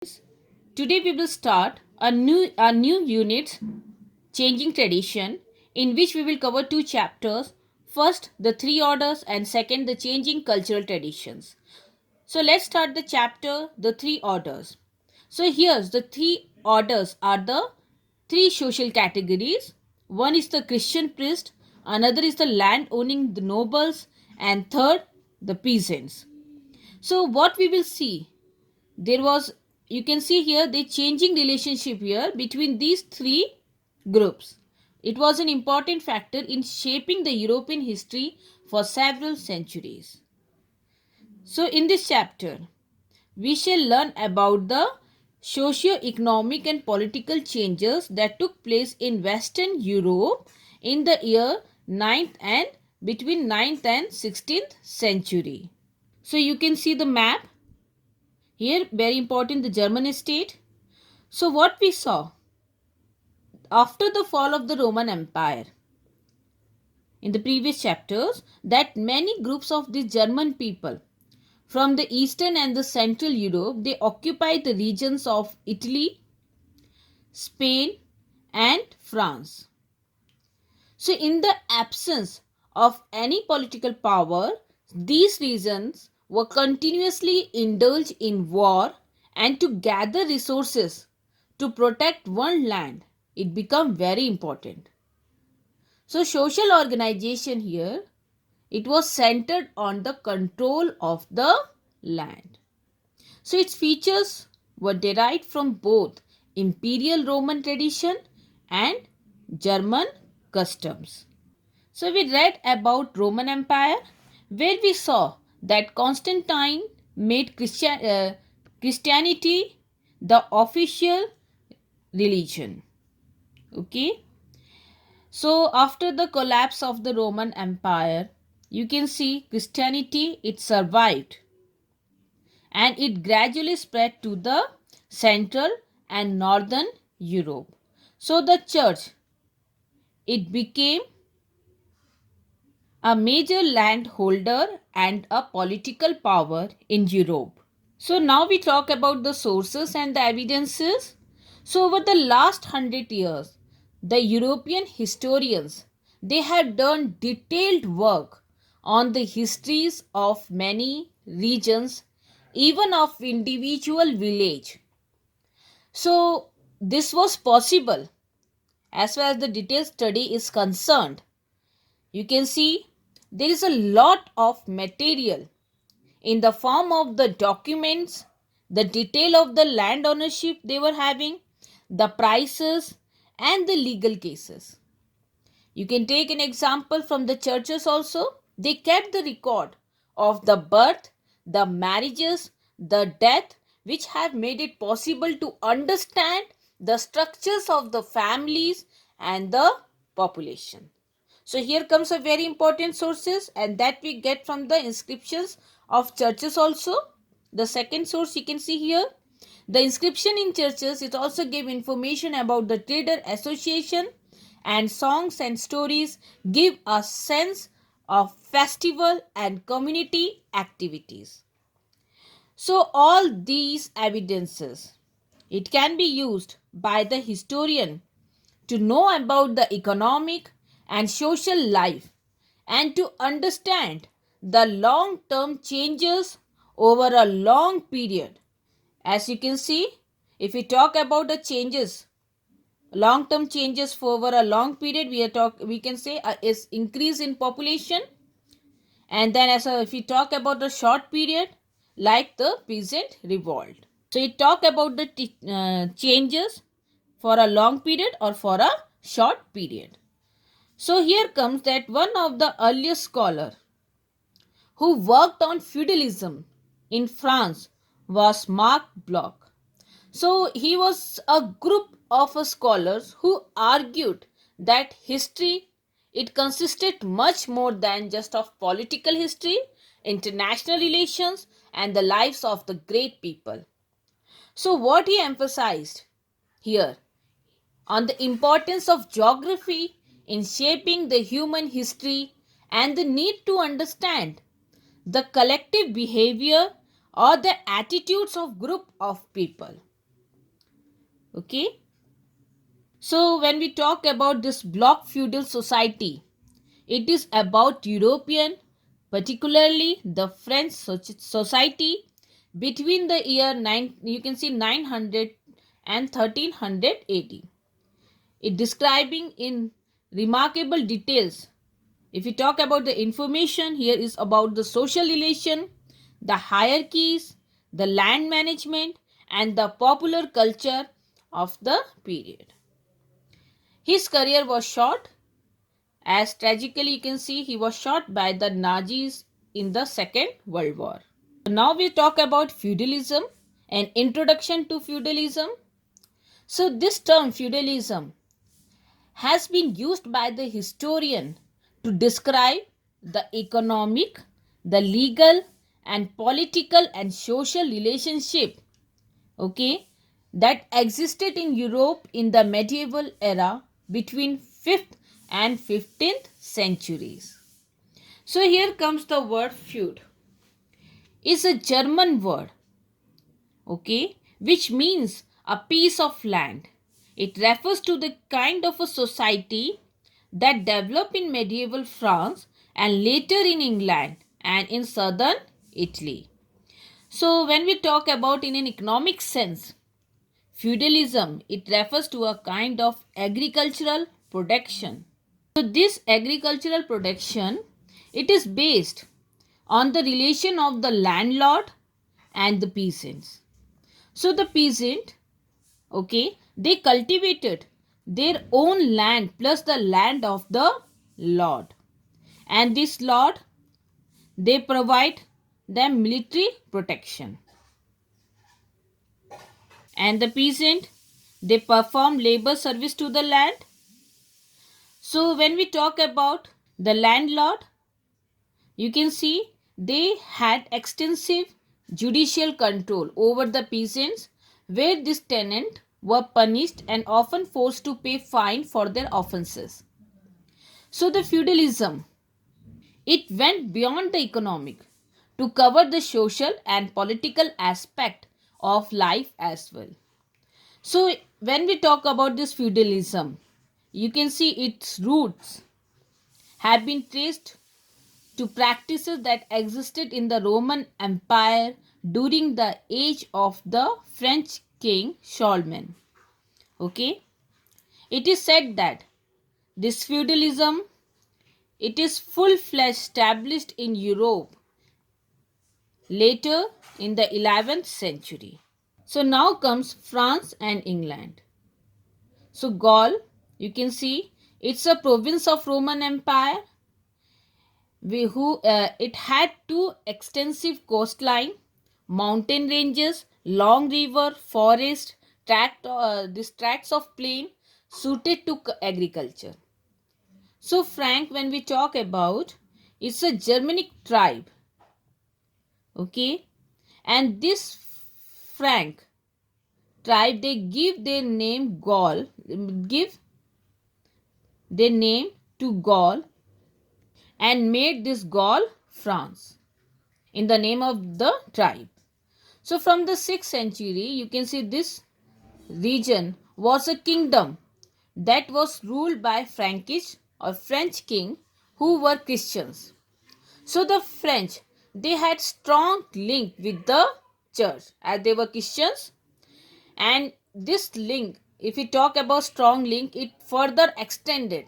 Today we will start a new unit, changing tradition, in which we will cover two chapters. First, the three orders, and second, the changing cultural traditions. So let's start the chapter, the three orders. So here's the three orders are the three social categories. One is the Christian priest, another is the land owning the nobles, and third, the peasants. So what we will see, there was, you can see here the changing relationship here between these three groups. It was an important factor in shaping the European history for several centuries. So in this chapter we shall learn about the socio-economic and political changes that took place in Western Europe in the year 9th and between 9th and 16th century. So you can see the map here, very important, the German state. So what we saw after the fall of the Roman Empire in the previous chapters, that many groups of the German people from the eastern and the central Europe, they occupied the regions of Italy, Spain and France. So in the absence of any political power, these regions were continuously indulged in war, and to gather resources to protect one land, it became very important. So social organization here, it was centered on the control of the land. So its features were derived from both imperial Roman tradition and German customs. So we read about Roman Empire, where we saw that Constantine made Christianity the official religion. Okay. So after the collapse of the Roman Empire, you can see Christianity, it survived and it gradually spread to the central and northern Europe. So the church, it became a major landholder and a political power in Europe. So now we talk about the sources and the evidences. So over the last 100 years, the European historians, they have done detailed work on the histories of many regions, even of individual village. So this was possible as far as the detailed study is concerned. You can see there is a lot of material in the form of the documents, the detail of the land ownership they were having, the prices, and the legal cases. You can take an example from the churches also. They kept the record of the birth, the marriages, the death, which have made it possible to understand the structures of the families and the population. So here comes a very important sources, and that we get from the inscriptions of churches also. The second source you can see here. The inscription in churches, it also gave information about the trader association, and songs and stories give a sense of festival and community activities. So all these evidences, it can be used by the historian to know about the economic and social life and to understand the long term changes over a long period. As you can see, if we talk about the changes, long term changes for over a long period, we can say is increase in population. And then if we talk about the short period, like the peasant revolt. So we talk about the changes for a long period or for a short period. So here comes that one of the earliest scholar who worked on feudalism in France was Marc Bloch. So he was a group of scholars who argued that history, it consisted much more than just of political history, international relations and the lives of the great people. So what he emphasized here on the importance of geography in shaping the human history and the need to understand the collective behavior or the attitudes of group of people. Okay. So when we talk about this block feudal society, it is about European, particularly the French society between the year 900 and 1300 AD. It describing in remarkable details. If we talk about the information, here is about the social relation, the hierarchies, the land management, and the popular culture of the period. His career was short, as tragically you can see he was shot by the Nazis in the Second World War. Now we talk about feudalism, an introduction to feudalism. So this term feudalism has been used by the historian to describe the economic, the legal and political and social relationship, okay, that existed in Europe in the medieval era between 5th and 15th centuries. So here comes the word feud. It's a German word, okay, which means a piece of land. It refers to the kind of a society that developed in medieval France and later in England and in southern Italy. So when we talk about in an economic sense, feudalism, it refers to a kind of agricultural production. So this agricultural production, it is based on the relation of the landlord and the peasants. So the peasant, okay, they cultivated their own land plus the land of the lord. And this lord, they provide them military protection. And the peasant, they perform labor service to the land. So when we talk about the landlord, you can see they had extensive judicial control over the peasants, where this tenant were punished and often forced to pay fine for their offenses. So the feudalism, it went beyond the economic to cover the social and political aspect of life as well. So when we talk about this feudalism, you can see its roots have been traced to practices that existed in the Roman Empire during the age of the French king Charlemagne. Okay, it is said that this feudalism, it is full-fledged established in Europe later in the 11th century. So now comes France and England. So Gaul, you can see it's a province of Roman Empire. It had two extensive coastline, mountain ranges, long river, forest, these tracts of plain suited to agriculture. So Frank, when we talk about, it's a Germanic tribe, okay, and this Frank tribe, they give their name Gaul, give their name to Gaul and made this Gaul France in the name of the tribe. So from the 6th century, you can see this region was a kingdom that was ruled by Frankish or French king who were Christians. So the French, they had strong link with the church as they were Christians, and this link, if we talk about strong link, it further extended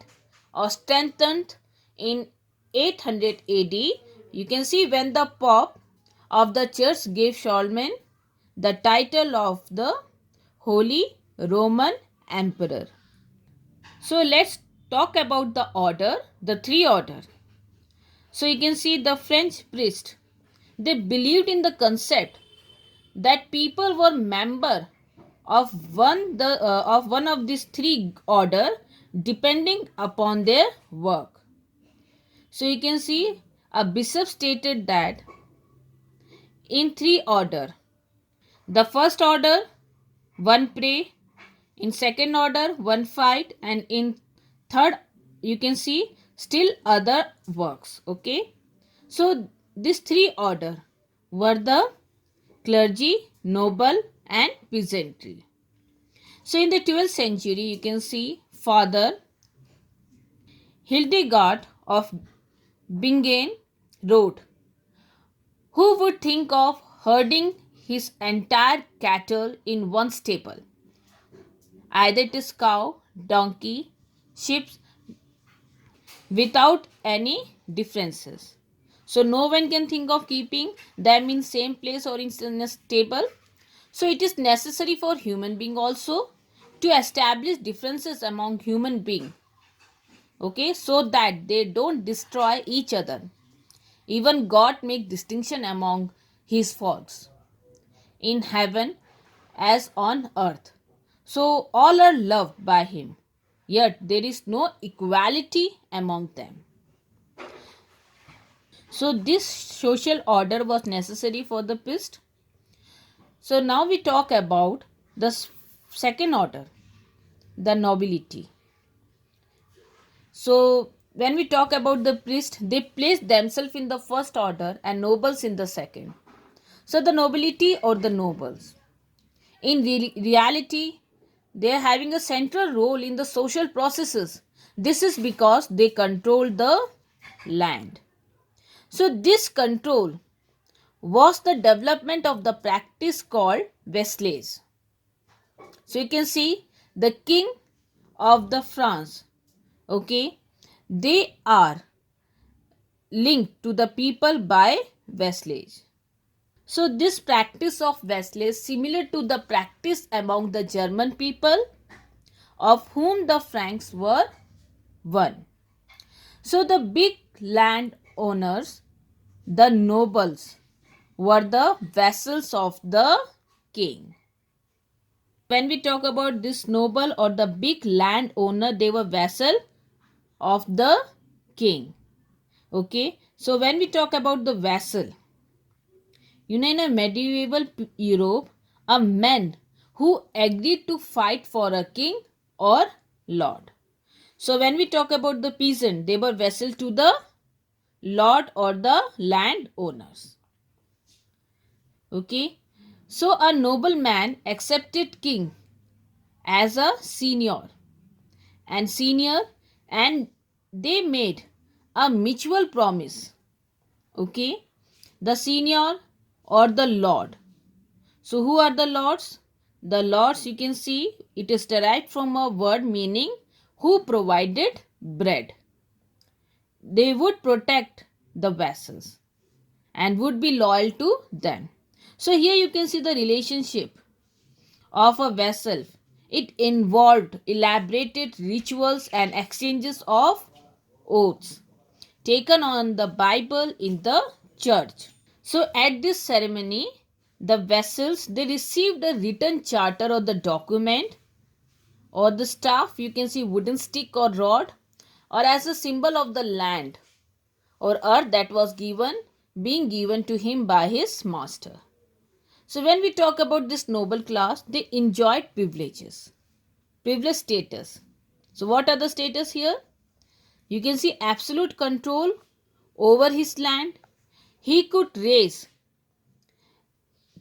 or strengthened in 800 AD. You can see when the Pope of the church gave Charlemagne the title of the Holy Roman Emperor. So let's talk about the order, the three order. So you can see the French priest, they believed in the concept that people were member of one of these three order depending upon their work. So you can see a bishop stated that in three order, the first order one pray, in second order one fight, and in third you can see still other works. Okay, so these three order were the clergy, noble and peasantry. So in the 12th century, you can see Father Hildegard of Bingen wrote, "Who would think of herding his entire cattle in one stable? Either it is cow, donkey, sheep, without any differences. So no one can think of keeping them in same place or in a stable. So it is necessary for human being also to establish differences among human being, okay, so that they don't destroy each other. Even God make distinction among his folks in heaven as on earth. So all are loved by him, yet there is no equality among them. So this social order was necessary for the priest. So now we talk about the second order, the nobility. So when we talk about the priest, they place themselves in the first order and nobles in the second. So the nobility or the nobles, in reality, they are having a central role in the social processes. This is because they control the land. So this control was the development of the practice called Vestlays. So you can see the king of the France, okay, they are linked to the people by Vestlays. So this practice of Vestlays similar to the practice among the German people, of whom the Franks were one. So the big landowners, the nobles, were the vassals of the king. When we talk about this noble or the big landowner, they were vassal of the king. Okay, so when we talk about the vassal, in a medieval Europe, a man who agreed to fight for a king or lord. So when we talk about the peasant, they were vassal to the lord or the landowners. Okay, so a nobleman accepted king as a senior and they made a mutual promise. Okay, the senior or the lord. So who are the lords? The lords, you can see, it is derived from a word meaning who provided bread. They would protect the vassals and would be loyal to them. So here you can see the relationship of a vassal. It involved elaborated rituals and exchanges of oaths taken on the Bible in the church. So at this ceremony, the vassals, they received a written charter or the document or the staff, you can see wooden stick or rod, or as a symbol of the land or earth that was being given to him by his master. So when we talk about this noble class, they enjoyed privilege status. So what are the status here? You can see absolute control over his land. He could raise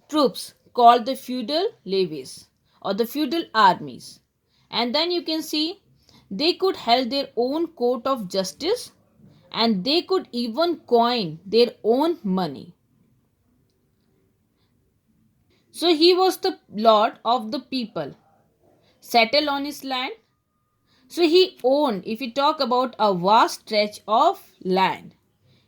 troops called the feudal levies or the feudal armies. And then you can see they could hold their own court of justice and they could even coin their own money. So he was the lord of the people, settled on his land. So he owned, if we talk about a vast stretch of land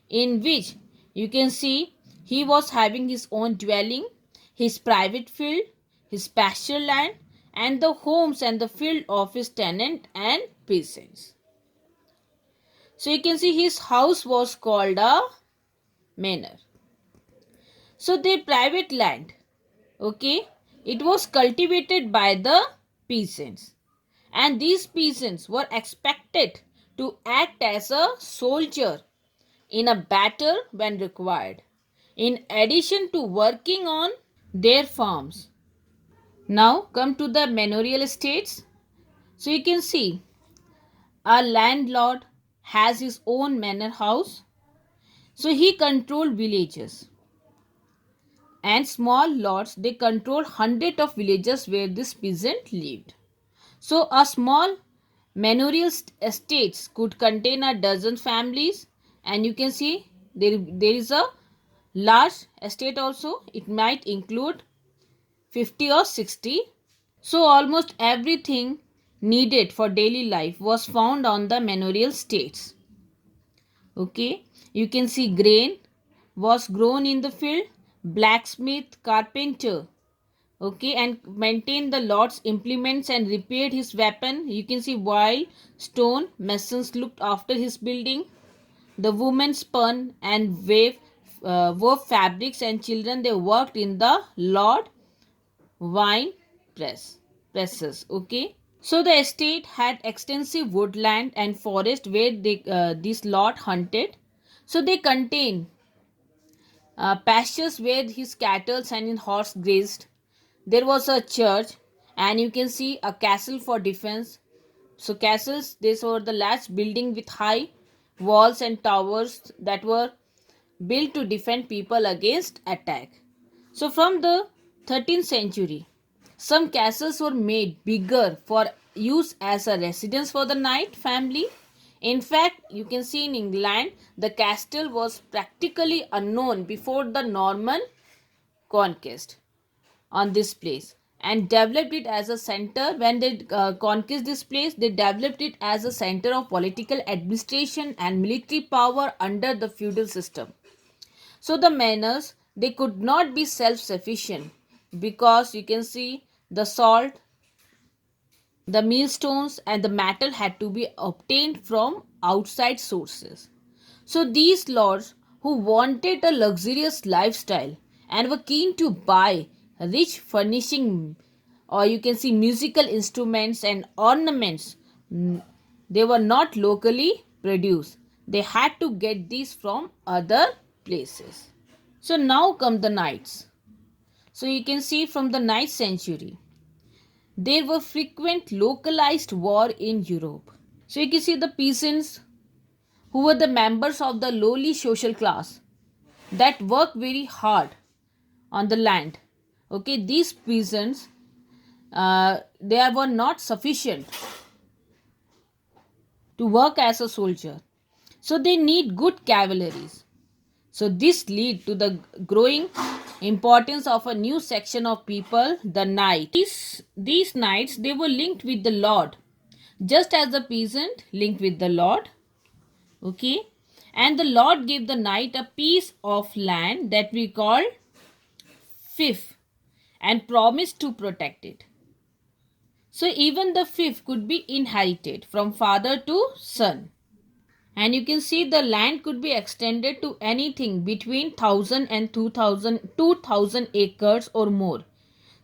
in which you can see he was having his own dwelling, his private field, his pasture land, and the homes and the field of his tenant and peasants. So you can see his house was called a manor. So their private land, okay, it was cultivated by the peasants, and these peasants were expected to act as a soldier in a battle when required, in addition to working on their farms. Now come to the manorial estates. So you can see a landlord has his own manor house. So he controlled villages, and small lords, they control hundreds of villages where this peasant lived. So a small manorial estates could contain a dozen families, and you can see there is a large estate also. It might include 50 or 60. So almost everything needed for daily life was found on the manorial estates. Okay, you can see grain was grown in the field, blacksmith, carpenter, okay, and maintained the lord's implements and repaired his weapon. You can see while stone masons looked after his building, the women spun and wove fabrics, and children they worked in the lord wine presses. Okay, so the estate had extensive woodland and forest where this lord hunted. So they contain pastures where his cattle and his horse grazed. There was a church, and you can see a castle for defense. So castles, these were the large building with high walls and towers that were built to defend people against attack. So from the 13th century, some castles were made bigger for use as a residence for the knight family. In fact, you can see in England, the castle was practically unknown before the Norman conquest on this place, and developed it as a center. When they conquest this place, they developed it as a center of political administration and military power under the feudal system. So the manors, they could not be self-sufficient because you can see the salt, the millstones, and the metal had to be obtained from outside sources. So these lords who wanted a luxurious lifestyle and were keen to buy rich furnishing, or you can see musical instruments and ornaments, they were not locally produced. They had to get these from other places. So now come the knights. So you can see from the 9th century, there were frequent localized war in Europe. So you can see the peasants who were the members of the lowly social class that worked very hard on the land. Okay, these peasants, they were not sufficient to work as a soldier. So they need good cavalries. So this lead to the growing importance of a new section of people, the knight. These knights, they were linked with the lord, just as the peasant linked with the lord. Okay, and the lord gave the knight a piece of land that we call fief and promised to protect it. So even the fief could be inherited from father to son. And you can see the land could be extended to anything between 1000 and 2000 acres or more.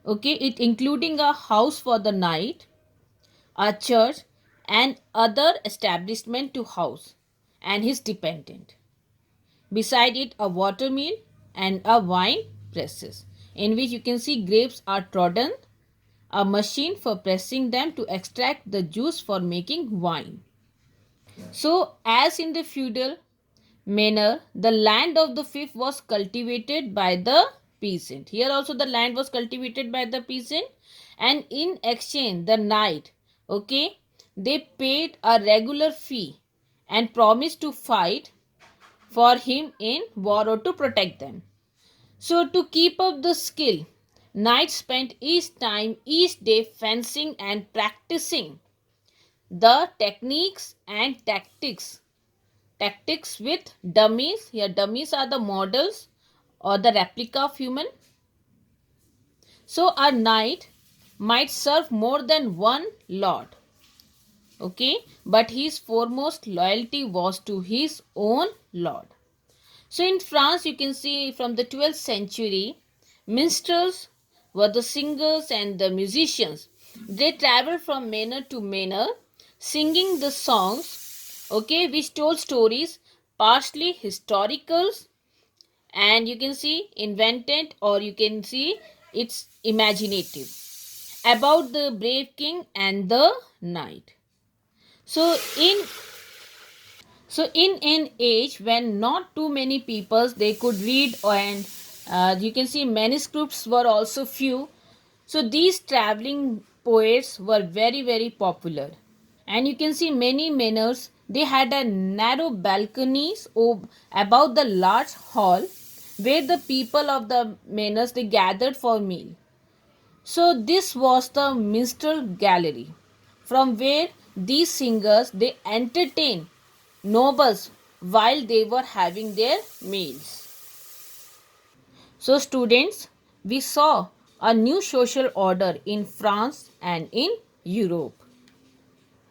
Okay, it including a house for the knight, a church, and other establishment to house and his dependent. Beside it, a water mill and a wine presses, in which you can see grapes are trodden, a machine for pressing them to extract the juice for making wine. So, as in the feudal manner, the land of the fief was cultivated by the peasant. Here also the land was cultivated by the peasant, and in exchange the knight, okay, they paid a regular fee and promised to fight for him in war or to protect them. So to keep up the skill, knights spent each day fencing and practicing the techniques and tactics with dummies. Here dummies are the models or the replica of human. So a knight might serve more than one lord, okay, but his foremost loyalty was to his own lord. So in France, you can see from the 12th century, minstrels were the singers and the musicians. They traveled from manor to manor, singing the songs, okay, which told stories, partially historical, and you can see invented, or you can see it's imaginative, about the brave king and the knight. So in an age when not too many people they could read, and you can see manuscripts were also few, so these traveling poets were very popular. And you can see many manors, they had a narrow balconies above the large hall where the people of the manors they gathered for meal. So this was the minstrel gallery from where these singers they entertained nobles while they were having their meals. So students, we saw a new social order in France and in Europe.